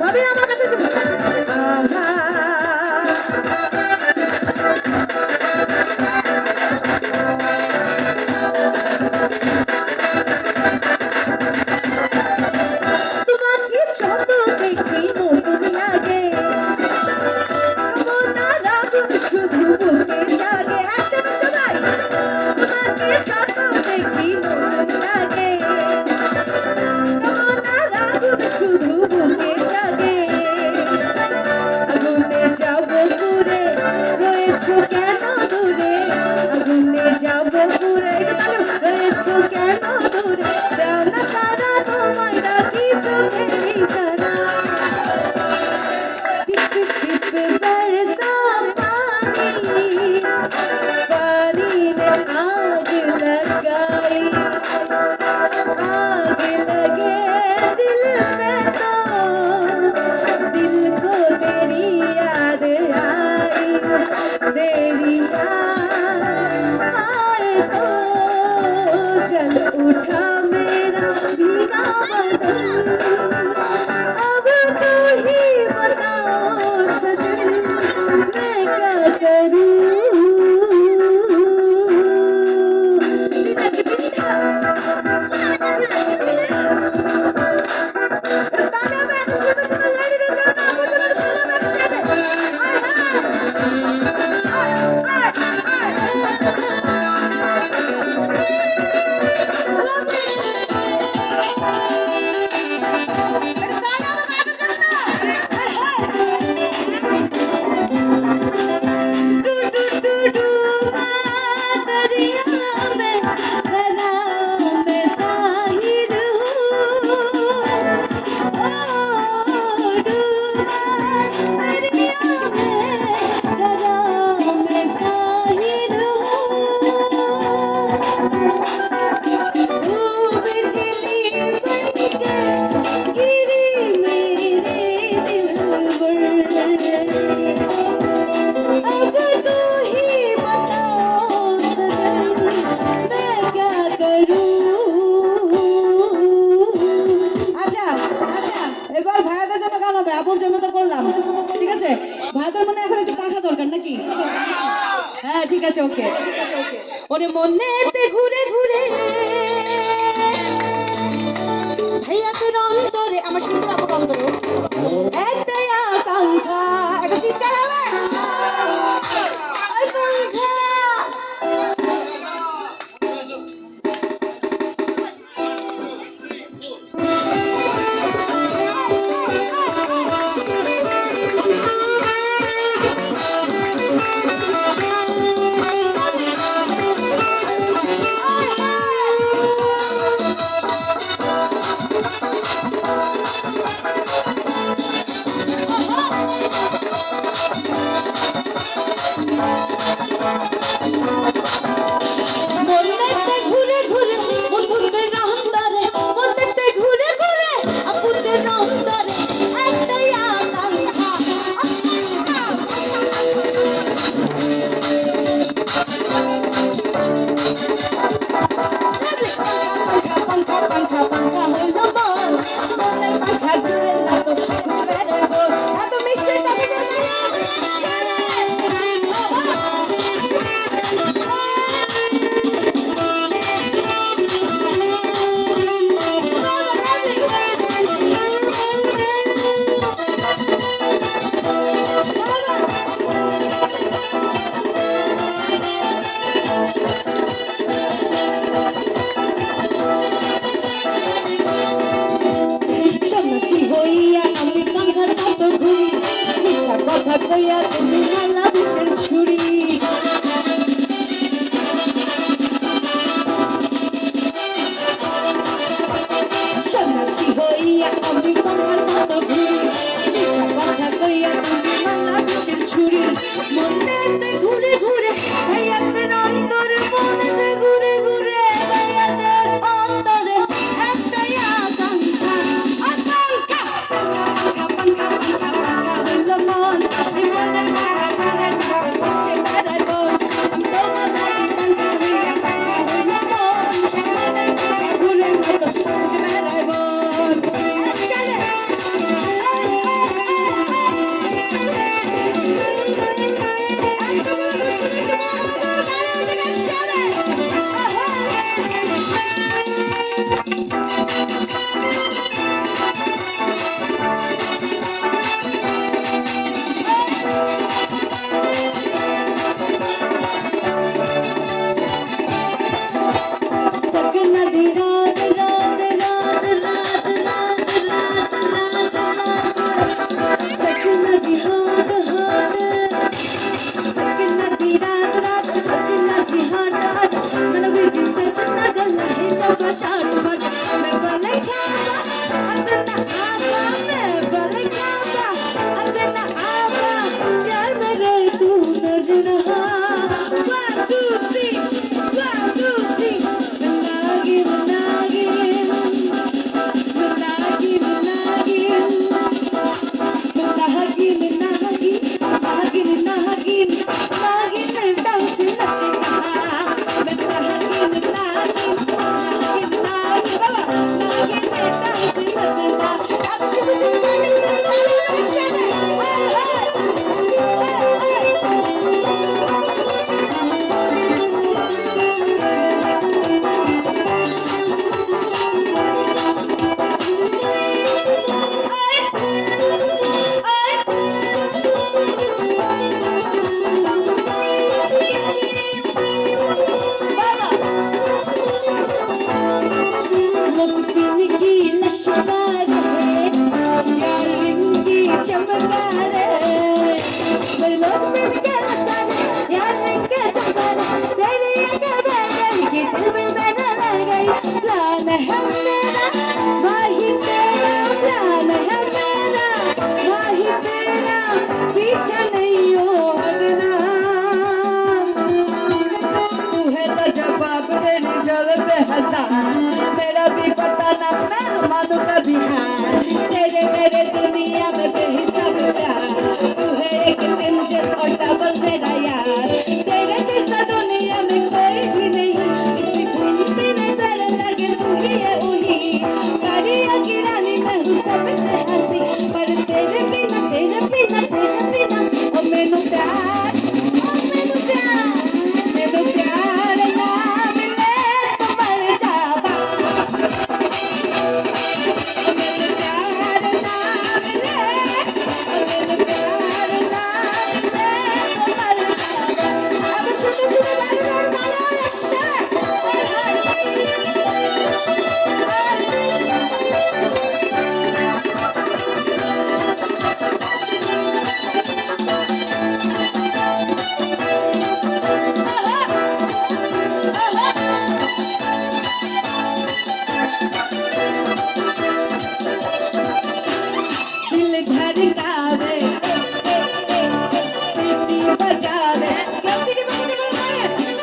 ভাবি আমার কাছে শুনুন। আহা তোমাকে যত দেখি নতুন লাগে, মনের আগুন শুধু বুকে জাগে। একসাথে সবাই। তোমাকে যত দেখি নতুন লাগে, মনের আগুন শুধু বুকে জাগে। আগুনে যাব পুড়ে, রয়েছো কেন দূরে? আগুনে যাব পুড়ে, রয়েছো কেন দূরে? প্রাণ সারা তোমায় ডাকি চোখের ইশারা। টিপ টিপ বরসা পানি, पानी ने आग लगाई, आग लगे दिल में तो दिल को तेरी याद आई। तेरी याद आए तो जल उठा मेरा भीगा बदन। अब तू ही बताओ सजन, मैं क्या करूं? এবার ভাইয়াদের জন্য গান হবে, আপুর জন্য তো করলাম, ঠিক আছে? ভাইয়াদের মনে এখন একটু পাখা দরকার নাকি? হ্যাঁ ঠিক আছে, ওকে। ওরে মনেতে ঘুরে ঘুরে ভাইয়াদের অন্তরে, আমার সুন্দর আপুর অন্তরে একটাই আকাঙ্ক্ষা, একটা চিৎকার হবে আকাঙ্ক্ষা। কইয়া তুমি মালা বিষের ছুরি সন্ন্যাসী হইয়া আমি তোমার মতো ঘুরি কথা কইয়া তুমি মালা বিষের ছুরি মনেতে ঘুরে ঘুরে ভাইয়াদের অন্তরে মনেতে ঘুরে ঘুরে ভাইয়াদের অন্তরে একটাই আকাঙ্ক্ষা আকাঙ্ক্ষা পাঙ্কা পাঙ্কা পাঙ্কা হইল মন জীবনের পাঙ্কা ঘুরে ঘুরে বেড়াইব তোমার লাগে পাঙ্কা হইয়া পাঙ্কা হইল মন জীবনের পাঙ্কা ঘুরে ঘুরে বেড়াইব একসাথে मेरा भी पता ना मैं मानू कभी हार तेरे मेरे दुनिया में बेहिसाब प्यार तू है एक सिमरन और डबल मेरा यार तेरे जैसा दुनिया में कोई भी नहीं इतनी ढूंढती नजर लगे तू ही है वही कारिया की रानी मैं हूँ सबसे हंसी पर तेरे बिना ओ मैनू प्यार मैनू प्यार ना मिले तो मर जावा मैनू प्यार ना मिले मैनू प्यार ना मिले तो मर जावा अब শুনে শুনে দাঁড়িয়ে দাঁড়িয়ে ভালো আসছে दिल धड़कावे सीटी बजावे क्या सीटी बजावे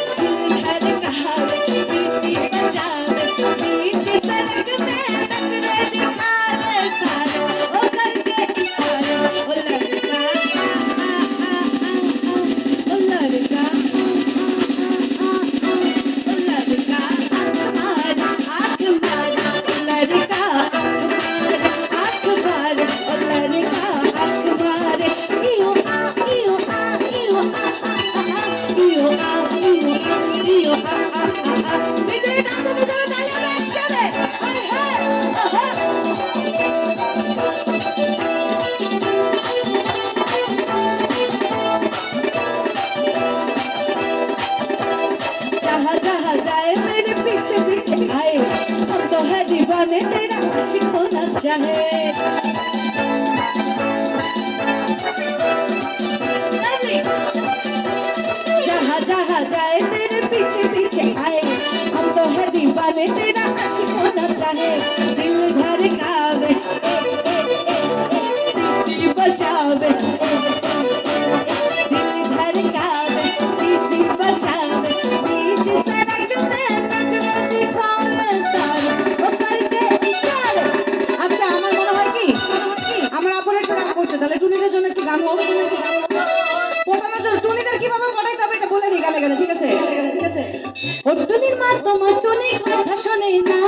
दिल धड़कावे सीटी बजावे बीच सड़क में नखरे दिखावे सारे ओ करके इशारे ओ लड़का ओ लड़का ओ लड़का आँख मार लड़का आँख मार ओ लड़का आँख मारे इयो आ इयो आ इयो आ इयो आ इयो आ बिजली दांत बिजली तालियां में एकसाथे हाय हाय जहाँ जहाँ जाए मेरे पीछे पीछे आए हम तो है दीवाने तेरा आशिक होना चाहे जहाँ जहाँ जाए तेरे पीछे पीछे आए हम तो है दीवाने तेरा आशिक होना चाहे दिल धड़कावे सीटी बजावे दिल धड़कावे सीटी बजावे बीच सड़क में नखरे दिखावे सारे ओ करके इशारे আচ্ছা আমার মনে হয় কি আমার আপুর একটু রাগ করছে তাহলে টুনিদের জন্য একটু গান হোক পটানোর জন্য টুনিদের কিভাবে পটাইতে হবে এটা বলে দিই গানে গানে ঠিক আছে ও টুনির মা তোমার টুনি কথা শোনে না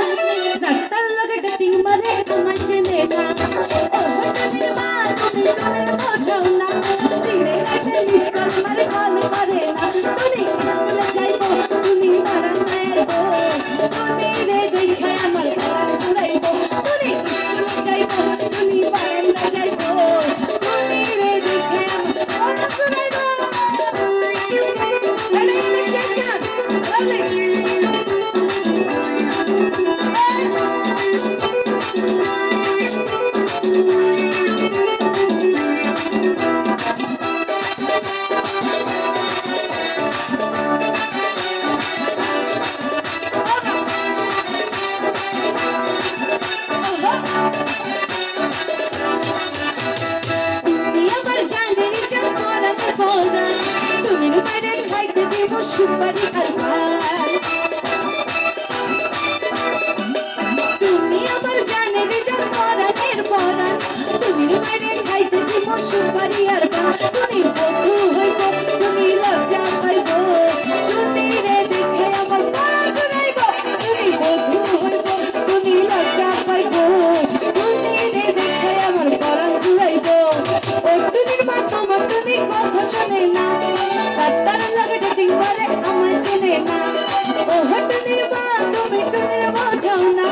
যাত্রার লগে ডেটিং মারে তোমায় চেনে না ও টুনির মা তুমি টুনির বোঝাও না দিনে রাতে মিস কল মারে কল করে না টুনি স্কুলে যাইবো টুনি বারান্দায় আইবো টুনি রে দেখে আমার প্রাণ জুড়াইবো টুনি স্কুলে যাইবো টুনি বারান্দায় যাইবো টুনি রে দেখে আমার প্রাণ জুড়াইবো সুপারি আর পান তুমি আমার জানের যার পরাণের পরাণ তুমি বাইরে খাইতে দিব সুপারি আর পান তুমি বধূ হইব তুমি লজ্জা পাইব তুমি রে দেখে আমার পরাণ জুড়াইব তুমি বধূ হইব তুমি লজ্জা পাইব তুমি রে দেখে আমার পরাণ জুড়াইব ও টুনির মা তোমার টুনি কথা শোনে না তার লাগে ডেটিং করে আমায় চেনে না ও টুনির মা তুমি টুনির বোঝাও না